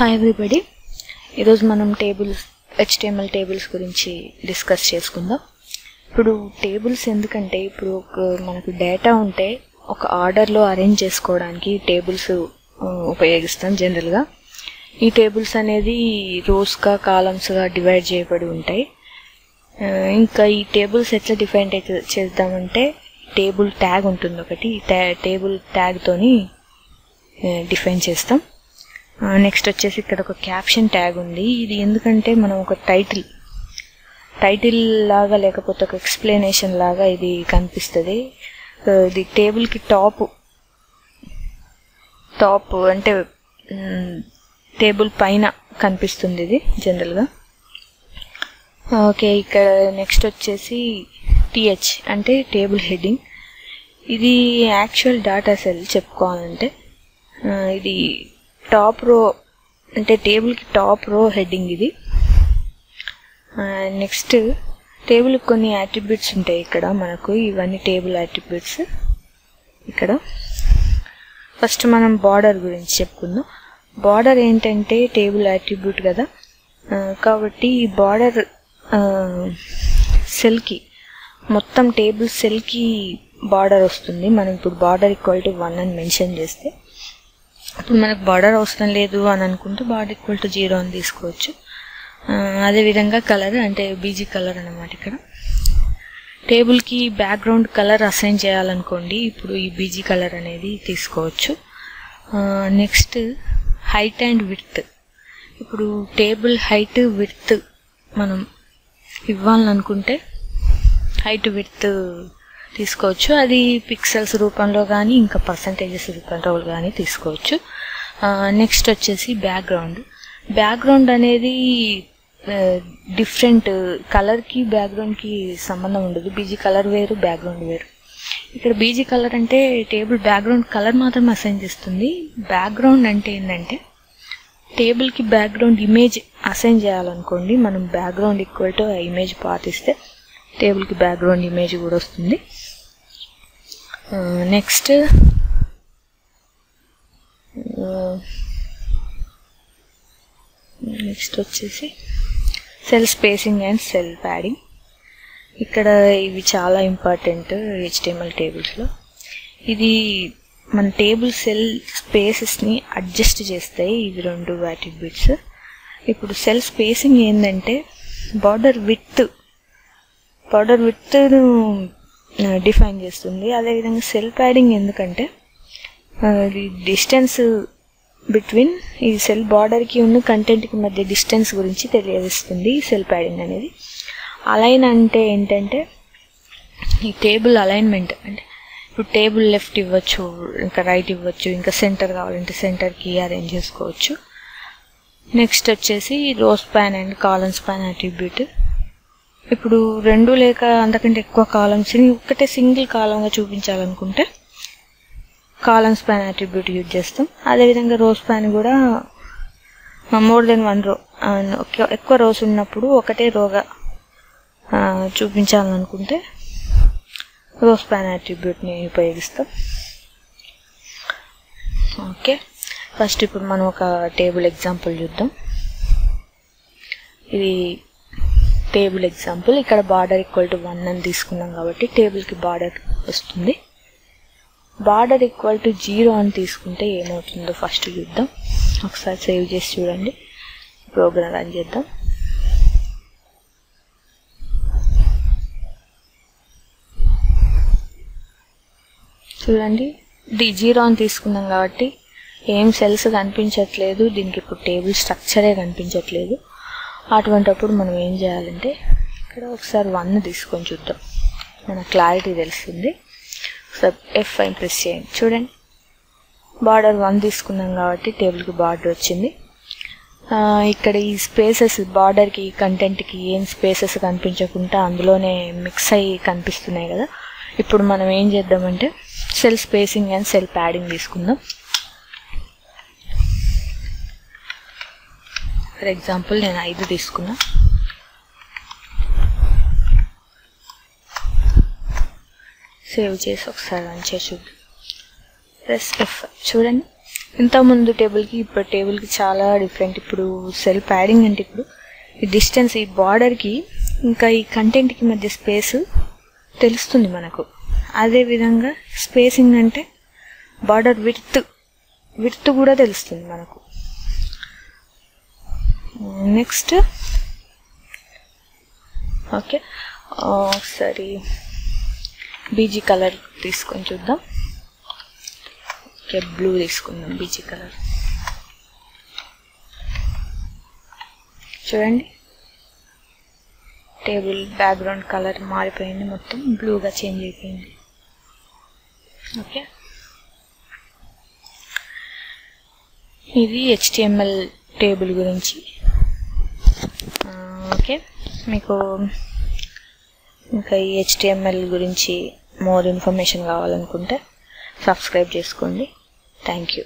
Hi everybody. ఈరోజు మనం HTML tables గురించి డిస్కస్ చేసుకుందాం. ఇప్పుడు టేబుల్స్ ఎందుకంటే ఇప్పుడు మనకు డేటా ఉంటే ఒక ఆర్డర్లో అరేంజ్ చేసుకోవడానికి టేబుల్స్ ఉపయోగిస్తాం జనరల్గా. ఈ టేబుల్స్ అనేది రోస్గా కాలమ్స్గా డివైడ్ చేయబడి ఉంటాయి. ఇంకా ఈ టేబుల్స్ ఎట్లా డిఫైన్ చేద్దామంటే టేబుల్ ట్యాగ్ ఉంటుంది ఒకటి, ఈ టేబుల్ ట్యాగ్తోని డిఫైన్ చేస్తాం. నెక్స్ట్ వచ్చేసి ఇక్కడ ఒక క్యాప్షన్ ట్యాగ్ ఉంది. ఇది ఎందుకంటే మనం ఒక టైటిల్ లాగా లేకపోతే ఒక ఎక్స్ప్లెనేషన్ లాగా ఇది కనిపిస్తుంది. ఇది టేబుల్కి టాప్ అంటే టేబుల్ పైన కనిపిస్తుంది ఇది జనరల్గా. ఓకే, ఇక్కడ నెక్స్ట్ వచ్చేసి TH అంటే టేబుల్ హెడ్డింగ్. ఇది యాక్చువల్ డాటా సెల్ చెప్పుకోవాలంటే ఇది టాప్ రో అంటే టేబుల్కి టాప్ రో హెడ్డింగ్ ఇది. నెక్స్ట్ టేబుల్కి కొన్ని యాట్రిబ్యూట్స్ ఉంటాయి ఇక్కడ మనకు, ఇవన్నీ టేబుల్ యాట్రిబ్యూట్స్. ఇక్కడ ఫస్ట్ మనం బార్డర్ గురించి చెప్పుకుందాం. బార్డర్ ఏంటంటే టేబుల్ యాట్రిబ్యూట్ కదా, కాబట్టి ఈ బార్డర్ సెల్కి మొత్తం టేబుల్ సెల్కి బార్డర్ వస్తుంది. మనం ఇప్పుడు బార్డర్ =1 అని మెన్షన్ చేస్తే ఇప్పుడు మనకు బార్డర్ అవసరం లేదు అని అనుకుంటే బార్డర్ =0 అని తీసుకోవచ్చు. అదేవిధంగా కలర్ అంటే బీజీ కలర్ అన్నమాట. ఇక్కడ టేబుల్కి బ్యాక్గ్రౌండ్ కలర్ అసైన్ చేయాలనుకోండి, ఇప్పుడు ఈ బీజీ కలర్ అనేది తీసుకోవచ్చు. Next height and width. ఇప్పుడు టేబుల్ హైట్ విడ్త్ మనం ఇవ్వాలనుకుంటే హైట్ విడ్త్ తీసుకోవచ్చు. అది పిక్సెల్స్ రూపంలో కానీ ఇంకా పర్సంటేజెస్ రూపంలో కానీ తీసుకోవచ్చు. నెక్స్ట్ వచ్చేసి బ్యాక్గ్రౌండ్ అనేది డిఫరెంట్ కలర్కి బ్యాక్గ్రౌండ్కి సంబంధం ఉండదు. బీజీ కలర్ వేరు, బ్యాక్గ్రౌండ్ వేరు. ఇక్కడ బీజీ కలర్ అంటే టేబుల్ బ్యాక్గ్రౌండ్ కలర్ మాత్రమే అసైన్ చేస్తుంది. బ్యాక్గ్రౌండ్ అంటే ఏంటంటే టేబుల్కి బ్యాక్గ్రౌండ్ ఇమేజ్ అసైన్ చేయాలనుకోండి, మనం బ్యాక్గ్రౌండ్ ఇమేజ్ పాత్ ఇస్తే టేబుల్కి బ్యాక్గ్రౌండ్ ఇమేజ్ కూడా వస్తుంది. నెక్స్ట్ వచ్చేసి cell spacing and cell padding. ఇక్కడ ఇవి చాలా ఇంపార్టెంట్ HTML టేబుల్స్లో. ఇది మన టేబుల్ సెల్ స్పేసెస్ని అడ్జస్ట్ చేస్తాయి ఇవి రెండు యాట్రిబ్యూట్స్. ఇప్పుడు సెల్ స్పేసింగ్ ఏంటంటే బార్డర్ విడ్త్ను డిఫైన్ చేస్తుంది. అదేవిధంగా సెల్ ప్యాడింగ్ ఎందుకంటే డిస్టెన్స్ బిట్వీన్ ఈ సెల్ బార్డర్కి ఉన్న కంటెంట్కి మధ్య డిస్టెన్స్ గురించి తెలియజేస్తుంది సెల్ ప్యాడింగ్ అనేది. అలైన్ అంటే ఏంటంటే ఈ టేబుల్ అలైన్మెంట్, అంటే ఇప్పుడు టేబుల్ లెఫ్ట్ ఇవ్వచ్చు, ఇంకా రైట్ ఇవ్వచ్చు, ఇంకా సెంటర్ కావాలంటే సెంటర్కి అరేంజ్ చేసుకోవచ్చు. నెక్స్ట్ వచ్చేసి రో span and column span attribute. ఇప్పుడు రెండు లేక అంతకంటే ఎక్కువ కాలమ్స్ని ఒక్కటే సింగిల్ కాలంగా చూపించాలనుకుంటే కాలమ్ స్పాన్ అట్రిబ్యూట్ యూజ్ చేస్తాం. అదేవిధంగా రో స్పాన్ కూడా మోర్ దెన్ 1 రో, ఎక్కువ రోస్ ఉన్నప్పుడు ఒకటే రోగా చూపించాలనుకుంటే రో స్పాన్ అట్రిబ్యూట్ని ఉపయోగిస్తాం. ఓకే, ఫస్ట్ ఇప్పుడు మనం ఒక టేబుల్ ఎగ్జాంపుల్ చూద్దాం. ఇది టేబుల్ ఎగ్జాంపుల్. ఇక్కడ బార్డర్ =1 అని తీసుకున్నాం కాబట్టి టేబుల్కి బార్డర్ వస్తుంది. బార్డర్ =0 అని తీసుకుంటే ఏమవుతుందో ఫస్ట్ చూద్దాం. ఒకసారి సేవ్ చేసి చూడండి, ప్రోగ్రామ్ రన్ చేద్దాం. చూడండి, 0 అని తీసుకున్నాం కాబట్టి ఏం సెల్స్ కనిపించట్లేదు, దీనికి ఇప్పుడు టేబుల్ స్ట్రక్చరే కనిపించట్లేదు. అటువంటప్పుడు మనం ఏం చేయాలంటే ఇక్కడ ఒకసారి 1 తీసుకొని చూద్దాం, మన క్లారిటీ తెలుస్తుంది. ఒకసారి F5 ప్రెస్ చేయండి. చూడండి, బార్డర్ 1 తీసుకున్నాం కాబట్టి టేబుల్కి బార్డర్ వచ్చింది. ఇక్కడ ఈ స్పేసెస్ బార్డర్కి కంటెంట్కి ఏం స్పేసెస్ కనిపించకుండా అందులోనే మిక్స్ అయ్యి కనిపిస్తున్నాయి కదా. ఇప్పుడు మనం ఏం చేద్దామంటే cell spacing and cell padding తీసుకుందాం. ఫర్ ఎగ్జాంపుల్ నేను 5 తీసుకున్నా. సేవ్ చేసి ఒకసారి రన్ చేసి చూద్దాం. Press F. చూడండి, ఇంతకుముందు టేబుల్కి ఇప్పుడు టేబుల్కి చాలా డిఫరెంట్. ఇప్పుడు సెల్ ప్యాడింగ్ అంటే ఇప్పుడు ఈ డిస్టెన్స్, ఈ బార్డర్కి ఇంకా ఈ కంటెంట్కి మధ్య స్పేస్ తెలుస్తుంది మనకు. అదేవిధంగా స్పేసింగ్ అంటే బార్డర్ విడ్త్ కూడా తెలుస్తుంది మనకు. నెక్స్ట్ ఓకే, ఒకసారి బీజీ కలర్ తీసుకొని చూద్దాం. ఓకే, బ్లూ తీసుకుందాం. బీజీ కలర్ చూడండి, టేబుల్ బ్యాక్గ్రౌండ్ కలర్ మారిపోయింది, మొత్తం బ్లూగా చేంజ్ అయిపోయింది. ఓకే, ఇది HTML టేబుల్ గురించి. ఓకే, మీకు ఇంకా ఈ HTML గురించి మోర్ ఇన్ఫర్మేషన్ కావాలనుకుంటే సబ్స్క్రైబ్ చేసుకోండి. Thank you.